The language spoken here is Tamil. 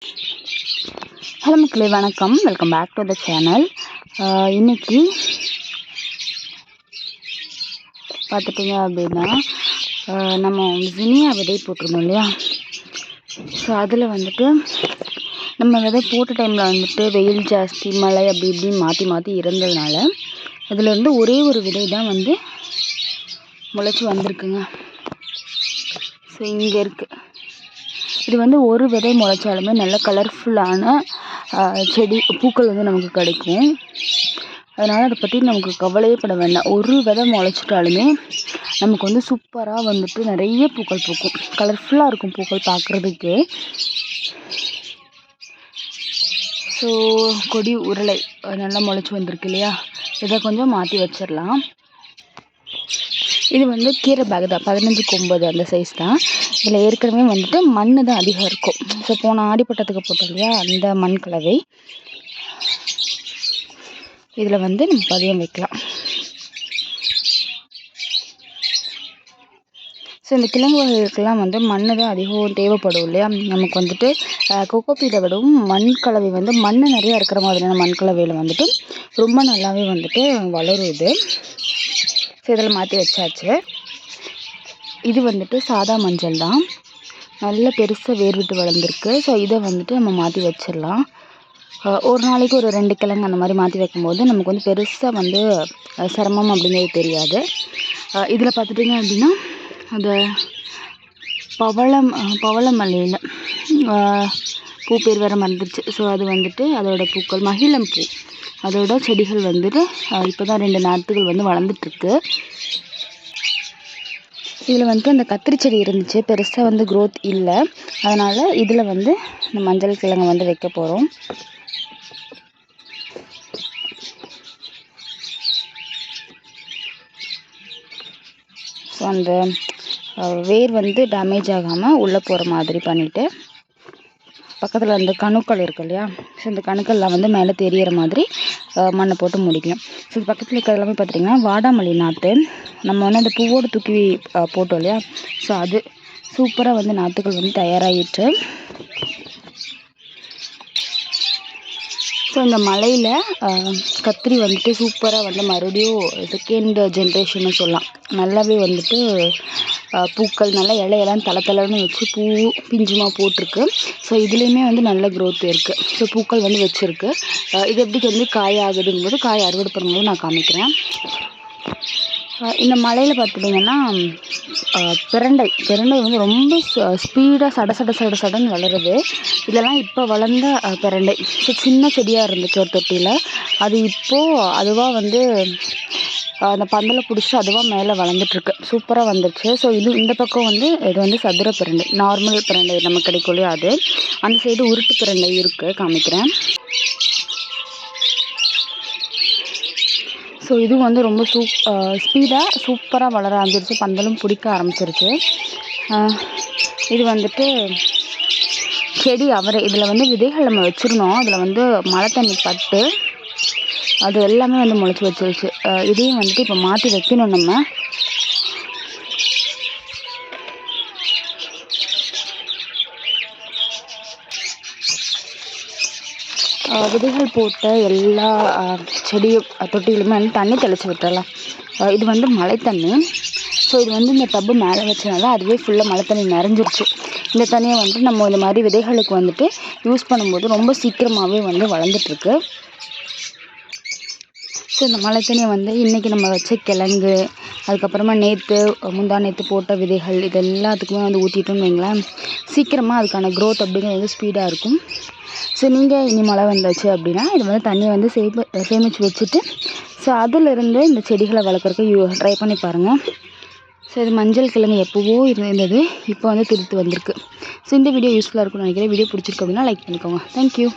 ஹலோ மக்களே, வணக்கம். Welcome back to the channel. இன்னைக்கு பார்த்துட்டிங்க அப்படின்னா நம்ம ஜினியா விதை போட்டிருந்தோம் இல்லையா. ஸோ அதில் வந்துட்டு நம்ம விதை போட்ட டைமில் வந்துட்டு வெயில் ஜாஸ்தி, மழை அப்படி இப்படின்னு மாற்றி மாற்றி இருந்ததுனால அதிலேருந்து ஒரே ஒரு விதை தான் வந்து முளைச்சி வந்திருக்குங்க. ஸோ இங்கே இருக்குது. இது வந்து ஒரு விதை முளைச்சாலுமே நல்ல கலர்ஃபுல்லான செடி பூக்கள் வந்து நமக்கு கிடைக்கும். அதனால் அதை பற்றி நமக்கு கவலையே பட வேண்டாம். ஒரு விதை முளைச்சிட்டாலுமே நமக்கு வந்து சூப்பராக வந்துட்டு நிறைய பூக்கள் பூக்கும். கலர்ஃபுல்லாக இருக்கும் பூக்கள் பார்க்குறதுக்கு. ஸோ கொடி உருளை நல்லா முளைச்சி வந்திருக்கு இல்லையா. இதை கொஞ்சம் மாற்றி வச்சிடலாம். இது வந்து கீரை பேக் தான், 15 9 அந்த சைஸ் தான். இதில் ஏற்கனவே வந்துட்டு மண் தான் அதிகம் இருக்கும். ஸோ போன ஆடிப்பட்டத்துக்கு போட்டோம் இல்லையா, அந்த மண் கலவை இதில் வந்து நம்ம பதியம் வைக்கலாம். ஸோ இந்த கிழங்கு வகைகளுக்கெல்லாம் வந்து மண் தான் அதிகம் தேவைப்படும் இல்லையா. நமக்கு வந்துட்டு கொக்கோபீட்டை விடவும் மண் கலவை வந்து மண் நிறையா இருக்கிற மாதிரியான மண் கலவையில் வந்துட்டு ரொம்ப நல்லாவே வந்துட்டு வளரும் இது. ஸோ இதில் மாற்றி வச்சாச்சு. இது வந்துட்டு சாதா மஞ்சள் தான், நல்ல பெருசாக வேர் விட்டு வளர்ந்துருக்கு. ஸோ இதை வந்துட்டு நம்ம மாற்றி வச்சிடலாம். ஒரு நாளைக்கு ஒரு 2 கிழங்கு அந்த மாதிரி மாற்றி வைக்கும்போது நமக்கு வந்து பெருசாக வந்து சிரமம் அப்படிங்கிறது தெரியாது. இதில் பார்த்துட்டிங்க அப்படின்னா அந்த பவளமல்லியில் பூ பேர் வேறு மறந்துடுச்சு. ஸோ அது வந்துட்டு அதோட பூக்கள் மகிழம் பூ, அதோட செடிகள் வந்துட்டு இப்போ தான் 2 நாற்றுகள் வந்து வளர்ந்துட்டுருக்கு. இதில் வந்துட்டு அந்த கத்திரி செடி இருந்துச்சு, பெருசாக வந்து க்ரோத் இல்லை. அதனால் இதில் வந்து இந்த மஞ்சள் கிழங்கு வந்து வைக்க போகிறோம். ஸோ அந்த வேர் வந்து டேமேஜ் ஆகாமல் உள்ளே போகிற மாதிரி பண்ணிவிட்டு பக்கத்தில் அந்த கணுக்கள் இருக்கு இல்லையா. ஸோ இந்த கணுக்கள்லாம் வந்து மேலே தெரியிற மாதிரி மண்ணை போட்டு முடிக்கணும். ஸோ இது பக்கத்தில் இருக்கிறது எல்லாமே பார்த்திங்கன்னா வாடாமல்லி நாற்று. நம்ம வந்து அந்த பூவோடு தூக்கி போட்டோம் இல்லையா. ஸோ அது சூப்பராக வந்து நாற்றுகள் வந்து தயாராகிட்டு. ஸோ இந்த மலையில் கத்திரி வந்துட்டு சூப்பராக வந்து மறுபடியும் செகண்ட் ஜென்ரேஷன்னு சொல்லலாம். நல்லாவே வந்துட்டு பூக்கள் நல்லா இலையெல்லாம் தளன்னு வச்சு பூ பிஞ்சுமா போட்டிருக்கு. ஸோ இதுலேயுமே வந்து நல்ல க்ரோத் இருக்குது. ஸோ பூக்கள் வந்து வச்சுருக்கு. இது எப்படி வந்து காய் ஆகுதுங்கும்போது காய் அறுவடை பண்ணும்போது நான் காமிக்கிறேன். இந்த மலையில் பார்த்துட்டிங்கன்னா பிரண்டை வந்து ரொம்ப ஸ்பீடாக சடன்னு வளருது. இதெல்லாம் இப்போ வளர்ந்த பிரண்டை. ஸோ சின்ன செடியாக இருந்துச்சு ஒரு தொட்டியில், அது இப்போது அதுவாக வந்து அந்த பந்தலை பிடிச்சி அதுவாக மேலே வளர்ந்துட்டுருக்கு. சூப்பராக வந்துடுச்சு. ஸோ இந்த பக்கம் வந்து இது வந்து சதுர பிரண்டை, நார்மல் பிரண்டை நமக்கு கிடைக்கும் இல்லையா அது. அந்த சைடு உருட்டு பிரண்டை இருக்குது, காமிக்கிறேன். ஸோ இது வந்து ரொம்ப ஸ்பீடாக சூப்பராக வளர ஆரம்பிச்சிருச்சு. பந்தலும் பிடிக்க ஆரம்பிச்சிருச்சு. இது வந்துட்டு செடி அவரை. இதில் வந்து விதைகள் நம்ம வச்சுருந்தோம். அதில் வந்து மழை தண்ணி பட்டு அது எல்லாமே வந்து முளைச்சி வச்சிருச்சு. இதையும் வந்துட்டு இப்போ மாற்றி வைக்கணும் நம்ம. விதைகள் போட்ட எல்லா செடியும் தொட்டிகளுமே வந்து தண்ணி தெளித்து விட்டுறலாம். இது வந்து மழை தண்ணி. ஸோ இது வந்து இந்த டப்பு மேலே வச்சனால அதுவே ஃபுல்லாக மழை தண்ணி நிறைஞ்சிருச்சு. இந்த தண்ணியை வந்துட்டு நம்ம இந்த மாதிரி விதைகளுக்கு வந்துட்டு யூஸ் பண்ணும்போது ரொம்ப சீக்கிரமாகவே வந்து வளர்ந்துட்டுருக்கு. ஸோ இந்த மழை தண்ணியை வந்து இன்றைக்கி நம்ம வச்ச கிழங்கு, அதுக்கப்புறமா முந்தா நேற்று போட்ட விதைகள், இது எல்லாத்துக்குமே வந்து ஊற்றிட்டோம்னு வைங்களேன், சீக்கிரமாக அதுக்கான க்ரோத் அப்படிங்கிறது வந்து ஸ்பீடாக இருக்கும். ஸோ நீங்கள் இனி மழை வந்துச்சு அப்படின்னா இது வந்து தண்ணியை வந்து சேமித்து வச்சுட்டு ஸோ அதிலிருந்து இந்த செடிகளை வளர்க்குறதுக்கு ட்ரை பண்ணி பாருங்கள். ஸோ இது மஞ்சள் கிழங்கு எப்போவோ இருந்தது, இப்போ வந்து திருத்து வந்திருக்கு. ஸோ இந்த வீடியோ யூஸ்ஃபுல்லாக இருக்கும்னு நினைக்கிறேன். வீடியோ பிடிச்சிருக்கு அப்படின்னா லைக் பண்ணிக்கோங்க. தேங்க்யூ.